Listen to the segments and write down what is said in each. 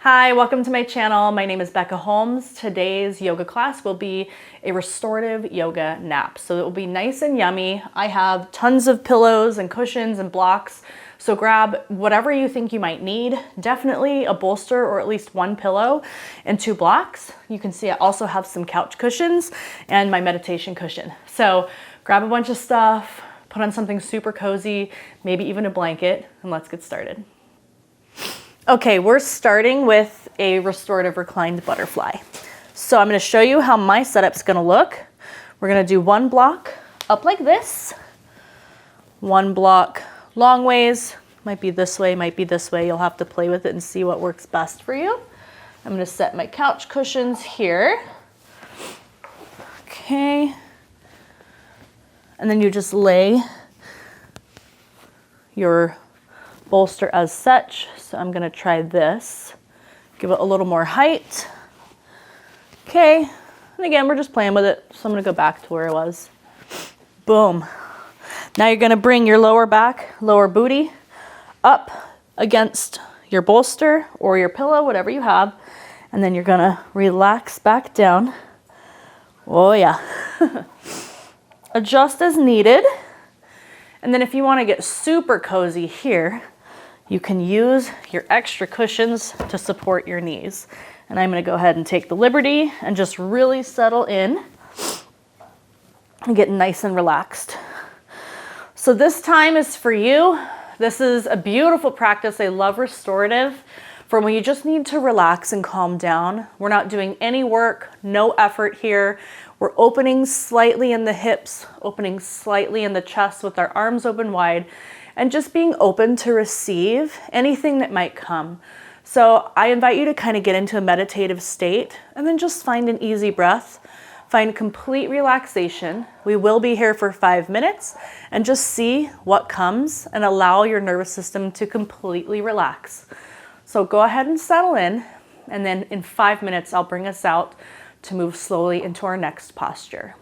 Hi, welcome to my channel. My name is Becca Holmes. Today's yoga class will be a restorative yoga nap. So it will be nice and yummy. I have tons of pillows and cushions and blocks. So grab whatever you think you might need. Definitely a bolster or at least one pillow and 2 blocks. You can see I also have some couch cushions and my meditation cushion. So grab a bunch of stuff, put on something super cozy, maybe even a blanket, and let's get started. Okay, we're starting with a restorative reclined butterfly. So I'm going to show you how my setup's going to look. We're going to do 1 block up like this, 1 block long ways, might be this way, might be this way. You'll have to play with it and see what works best for you. I'm going to set my couch cushions here. Okay. And then you just lay your bolster as such. So I'm going to try this. Give it a little more height. Okay. And again, we're just playing with it. So I'm going to go back to where I was. Boom. Now you're going to bring your lower back, lower booty up against your bolster or your pillow, whatever you have. And then you're going to relax back down. Oh yeah. Adjust as needed. And then if you want to get super cozy here, you can use your extra cushions to support your knees. And I'm going to go ahead and take the liberty and just really settle in and get nice and relaxed. So this time is for you. This is a beautiful practice. I love restorative for when you just need to relax and calm down. We're not doing any work, no effort here. We're opening slightly in the hips, opening slightly in the chest with our arms open wide, and just being open to receive anything that might come. So I invite you to kind of get into a meditative state and then just find an easy breath, find complete relaxation. We will be here for 5 minutes and just see what comes and allow your nervous system to completely relax. So go ahead and settle in, and then in 5 minutes, I'll bring us out to move slowly into our next posture.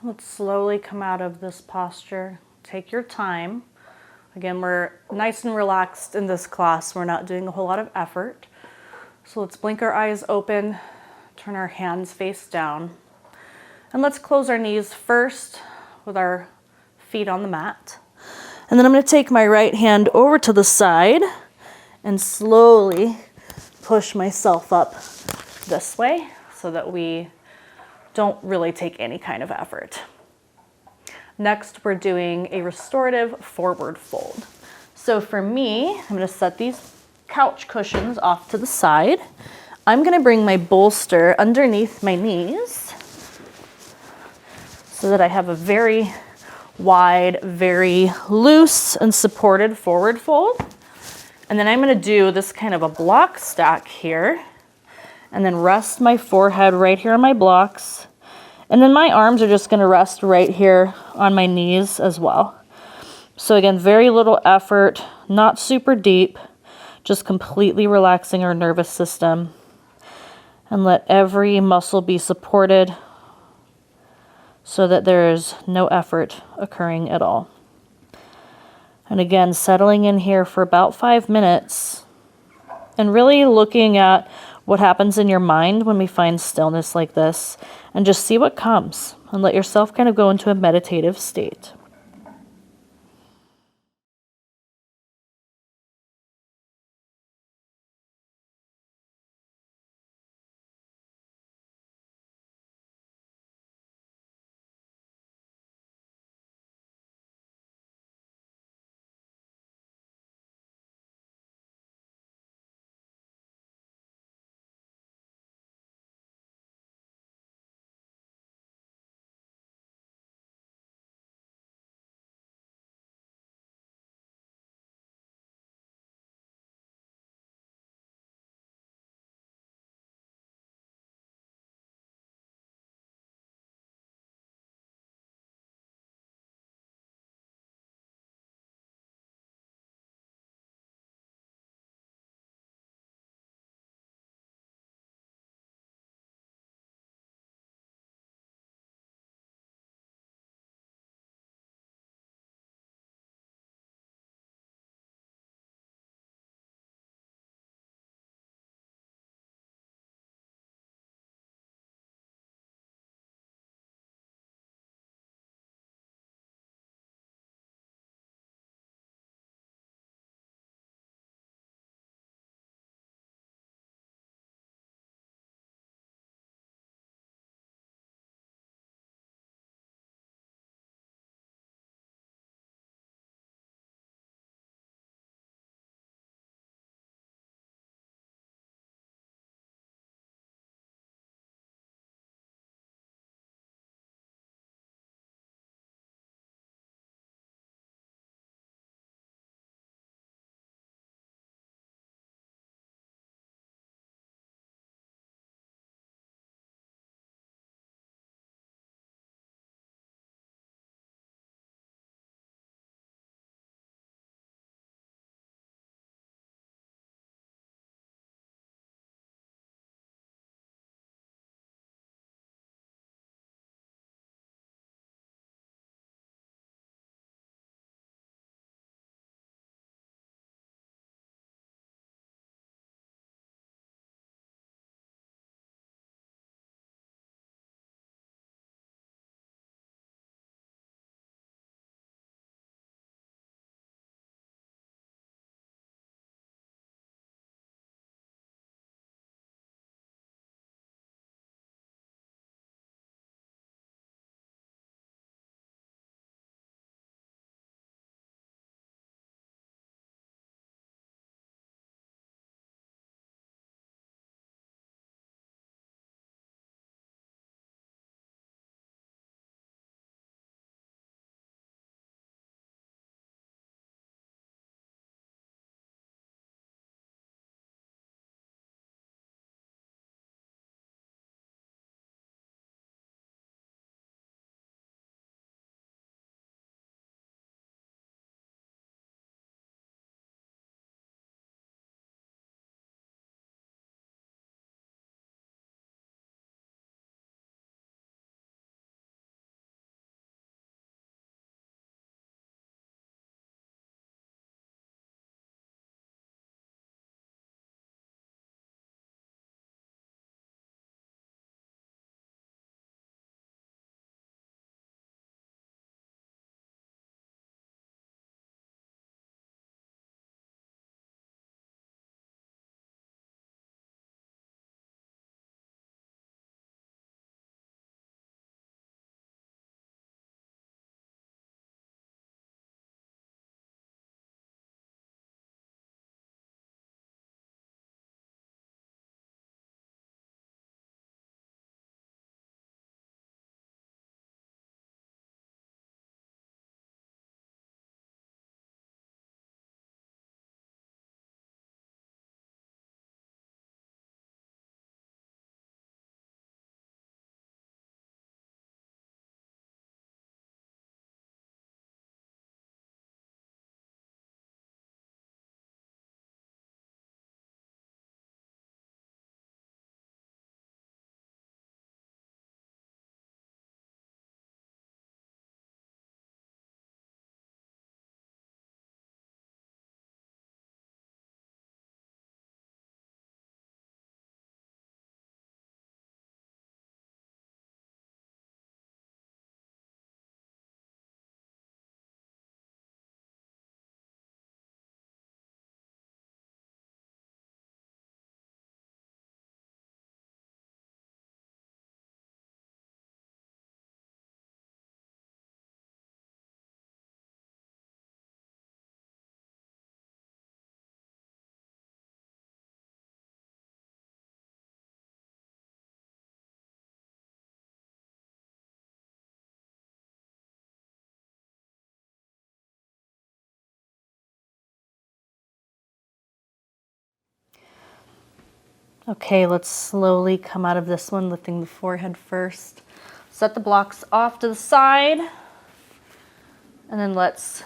Let's slowly come out of this posture. Take your time. Again, we're nice and relaxed in this class. We're not doing a whole lot of effort. So let's blink our eyes open, turn our hands face down. And let's close our knees first with our feet on the mat. And then I'm going to take my right hand over to the side and slowly push myself up this way so that we don't really take any kind of effort. Next, we're doing a restorative forward fold. So for me, I'm going to set these couch cushions off to the side. I'm going to bring my bolster underneath my knees so that I have a very wide, very loose and supported forward fold. And then I'm going to do this kind of a block stack here and then rest my forehead right here on my blocks. And then my arms are just going to rest right here on my knees as well. So again, very little effort, not super deep, just completely relaxing our nervous system. And let every muscle be supported so that there is no effort occurring at all. And again, settling in here for about 5 minutes and really looking at what happens in your mind when we find stillness like this, and just see what comes and let yourself kind of go into a meditative state. Okay, let's slowly come out of this one, lifting the forehead first. Set the blocks off to the side. And then let's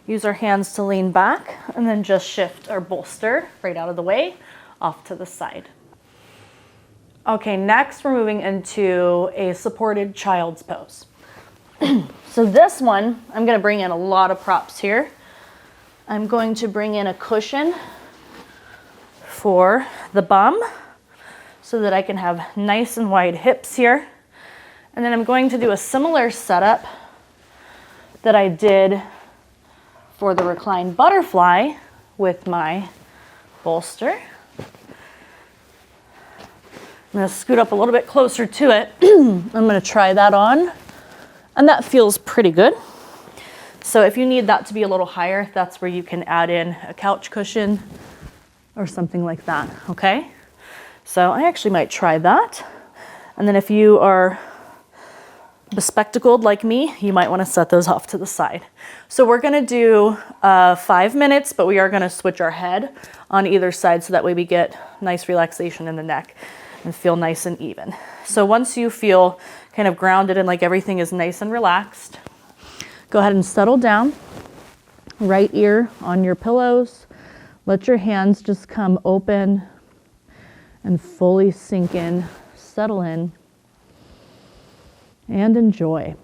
use our hands to lean back and then just shift our bolster right out of the way, off to the side. Okay, next we're moving into a supported child's pose. So this one, I'm gonna bring in a lot of props here. I'm going to bring in a cushion for the bum so that I can have nice and wide hips here. And then I'm going to do a similar setup that I did for the reclined butterfly with my bolster. I'm gonna scoot up a little bit closer to it. I'm gonna try that on, and that feels pretty good. So if you need that to be a little higher, that's where you can add in a couch cushion or something like that, okay? So I actually might try that. And then if you are bespectacled like me, you might wanna set those off to the side. So we're gonna do 5 minutes, but we are gonna switch our head on either side so that way we get nice relaxation in the neck and feel nice and even. So once you feel kind of grounded and like everything is nice and relaxed, go ahead and settle down, right ear on your pillows. Let your hands just come open and fully sink in, settle in, and enjoy.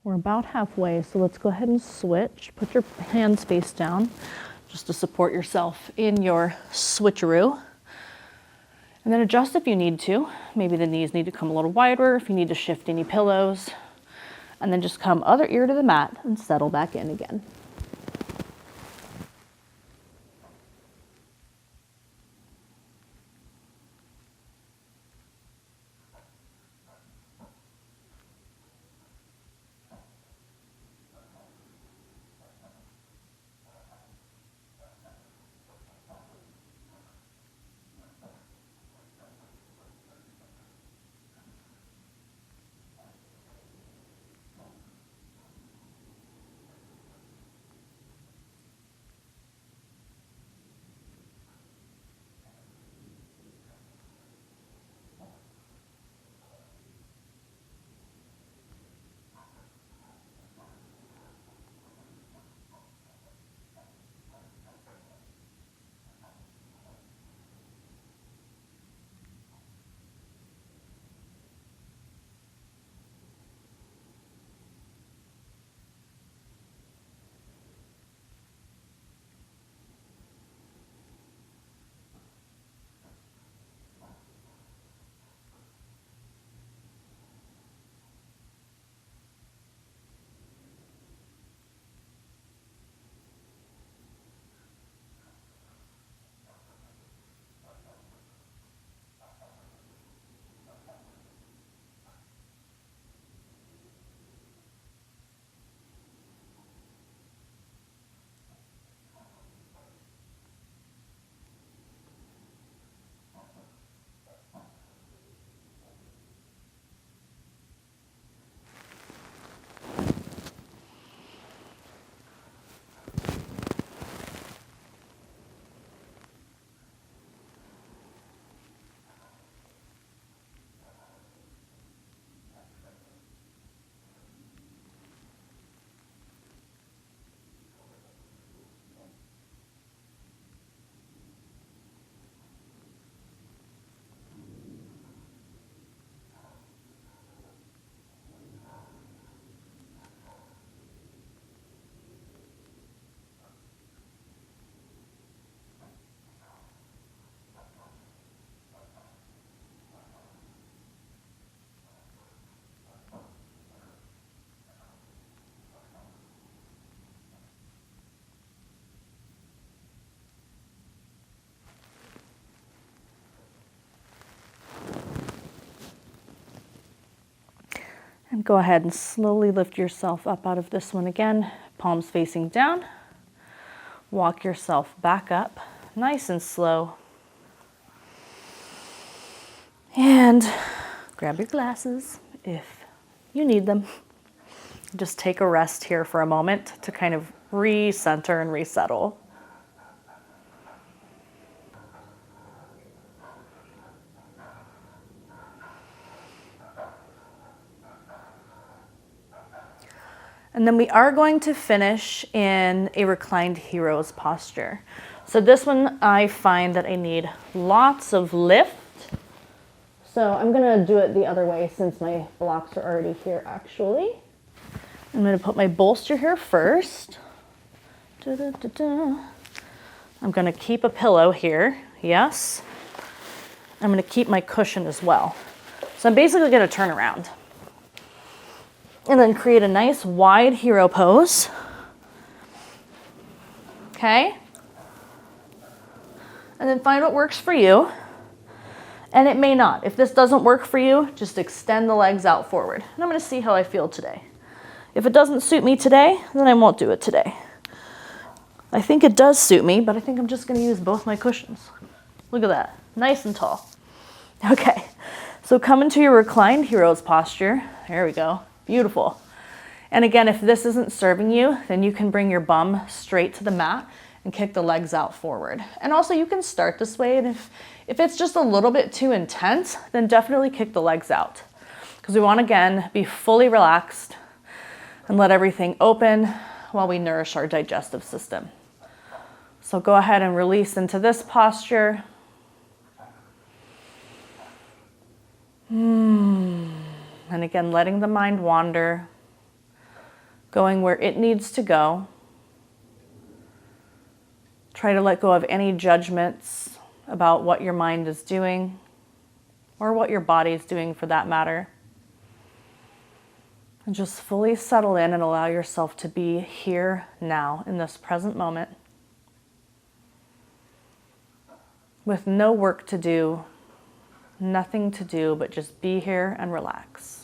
We're about halfway, so let's go ahead and switch. Put your hands face down just to support yourself in your switcheroo. And then adjust if you need to. Maybe the knees need to come a little wider, if you need to shift any pillows. And then just come other ear to the mat and settle back in again. And go ahead and slowly lift yourself up out of this one again, palms facing down. Walk yourself back up, nice and slow. And grab your glasses if you need them. Just take a rest here for a moment to kind of recenter and resettle. And then we are going to finish in a reclined hero's posture. So this one, I find that I need lots of lift. So I'm gonna do it the other way since my blocks are already here actually. I'm gonna put my bolster here first. I'm gonna keep a pillow here, yes. I'm gonna keep my cushion as well. So I'm basically gonna turn around. And then create a nice wide hero pose. Okay? And then find what works for you. And it may not. If this doesn't work for you, just extend the legs out forward. And I'm gonna see how I feel today. If it doesn't suit me today, then I won't do it today. I think it does suit me, but I think I'm just gonna use both my cushions. Look at that, nice and tall. Okay, so come into your reclined hero's posture. There we go. Beautiful. And again, if this isn't serving you, then you can bring your bum straight to the mat and kick the legs out forward. And also you can start this way, and if it's just a little bit too intense, then definitely kick the legs out. Because we want, again, be fully relaxed and let everything open while we nourish our digestive system. So go ahead and release into this posture. And again, letting the mind wander, going where it needs to go. Try to let go of any judgments about what your mind is doing or what your body is doing for that matter. And just fully settle in and allow yourself to be here now in this present moment with no work to do, nothing to do, but just be here and relax.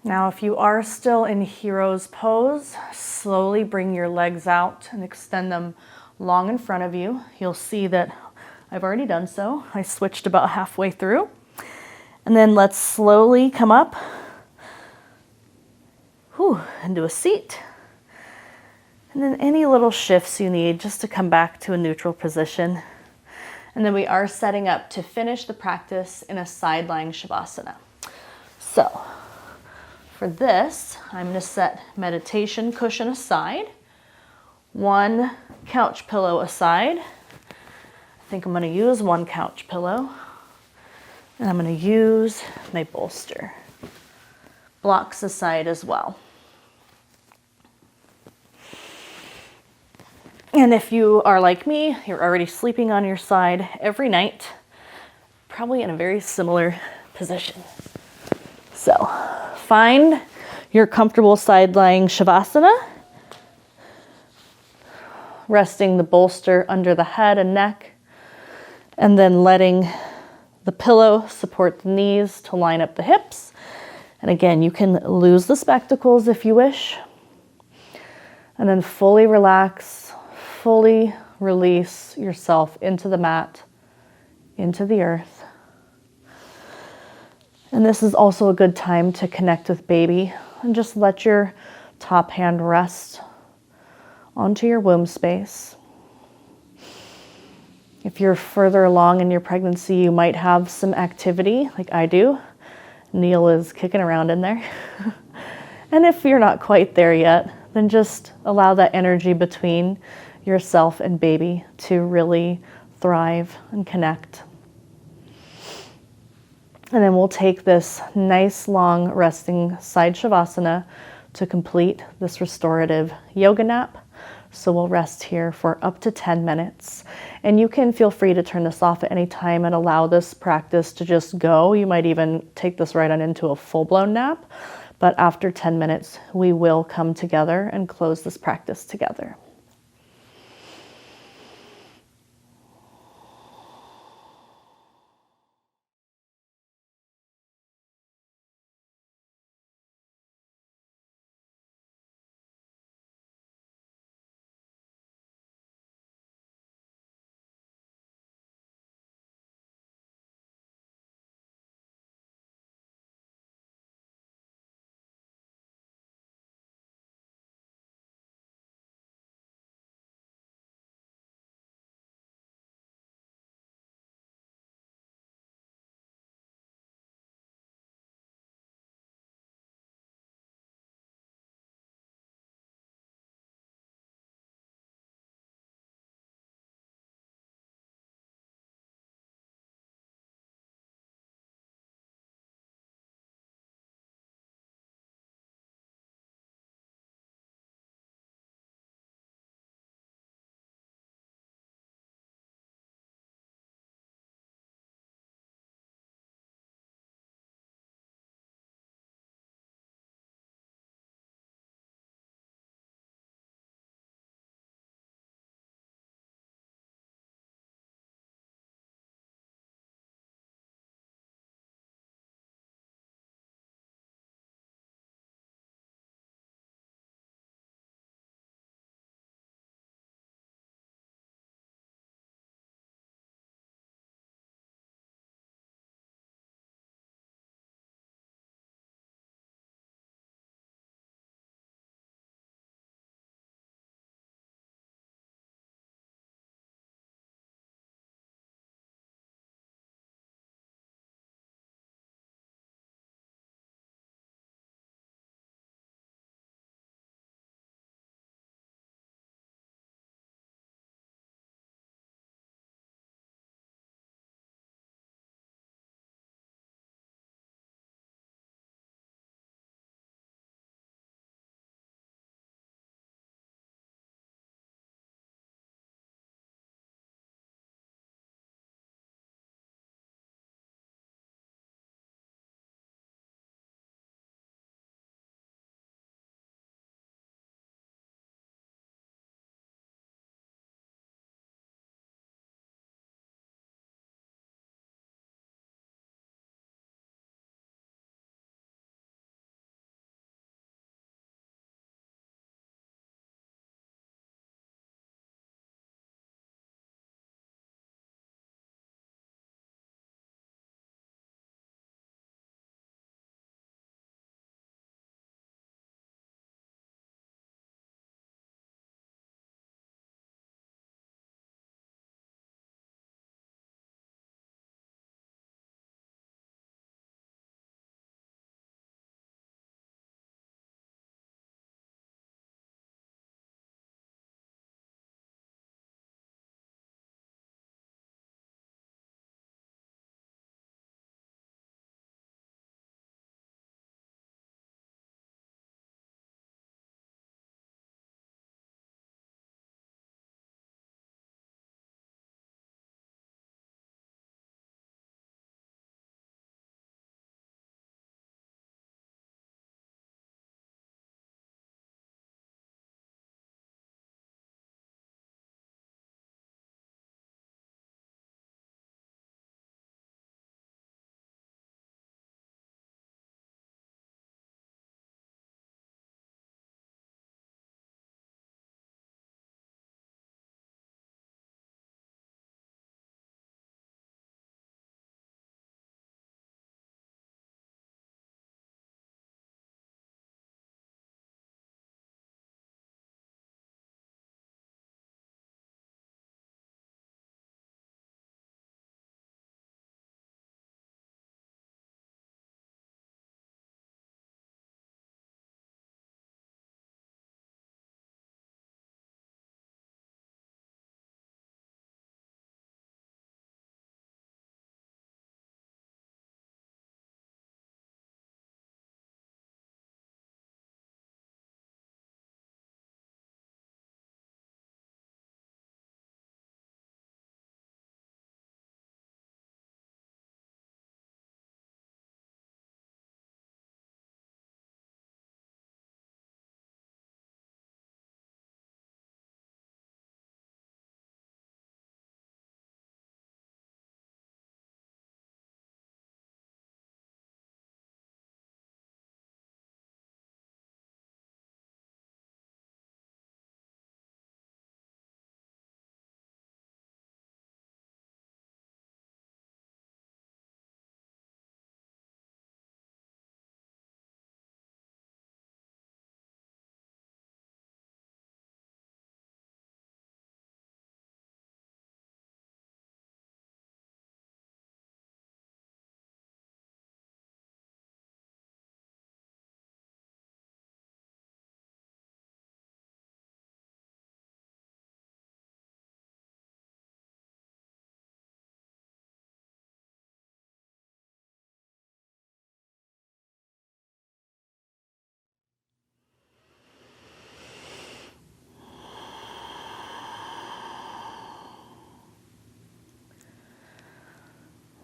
Now, if you are still in hero's pose, slowly bring your legs out and extend them long in front of you. You'll see that I've already done so. I switched about halfway through. And then let's slowly come up into a seat. And then any little shifts you need just to come back to a neutral position. And then we are setting up to finish the practice in a side lying shavasana. So for this, I'm going to set meditation cushion aside, one couch pillow aside. I think I'm going to use one couch pillow, and I'm going to use my bolster. Blocks aside as well. And if you are like me, you're already sleeping on your side every night, probably in a very similar position. So find your comfortable side lying shavasana, resting the bolster under the head and neck, and then letting the pillow support the knees to line up the hips. And again, you can lose the spectacles if you wish, and then fully relax, fully release yourself into the mat, into the earth. And this is also a good time to connect with baby and just let your top hand rest onto your womb space. If you're further along in your pregnancy, you might have some activity like I do. Neil is kicking around in there. And if you're not quite there yet, then just allow that energy between yourself and baby to really thrive and connect. And then we'll take this nice long resting side shavasana to complete this restorative yoga nap. So we'll rest here for up to 10 minutes. And you can feel free to turn this off at any time and allow this practice to just go. You might even take this right on into a full-blown nap. But after 10 minutes, we will come together and close this practice together.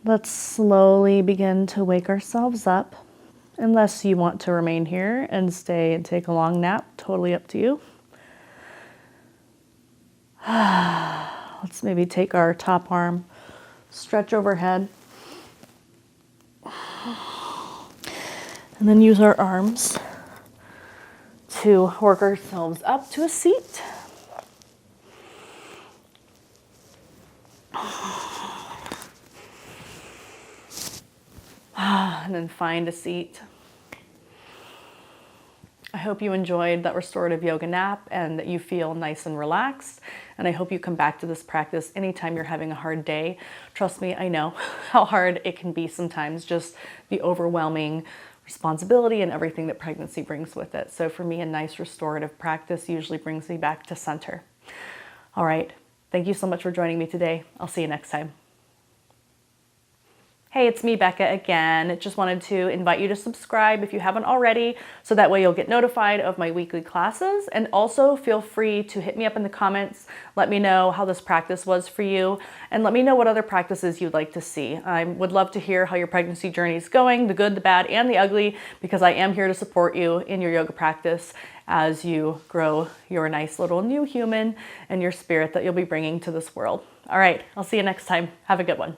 Let's slowly begin to wake ourselves up. Unless you want to remain here and stay and take a long nap, totally up to you. Let's maybe take our top arm, stretch overhead, and then use our arms to work ourselves up to a seat. And then find a seat. I hope you enjoyed that restorative yoga nap and that you feel nice and relaxed. And I hope you come back to this practice anytime you're having a hard day. Trust me, I know how hard it can be sometimes, just the overwhelming responsibility and everything that pregnancy brings with it. So for me, a nice restorative practice usually brings me back to center. All right. Thank you so much for joining me today. I'll see you next time. Hey, it's me, Becca, again. Just wanted to invite you to subscribe if you haven't already, so that way you'll get notified of my weekly classes. And also feel free to hit me up in the comments. Let me know how this practice was for you, and let me know what other practices you'd like to see. I would love to hear how your pregnancy journey is going, the good, the bad, and the ugly, because I am here to support you in your yoga practice as you grow your nice little new human and your spirit that you'll be bringing to this world. All right, I'll see you next time. Have a good one.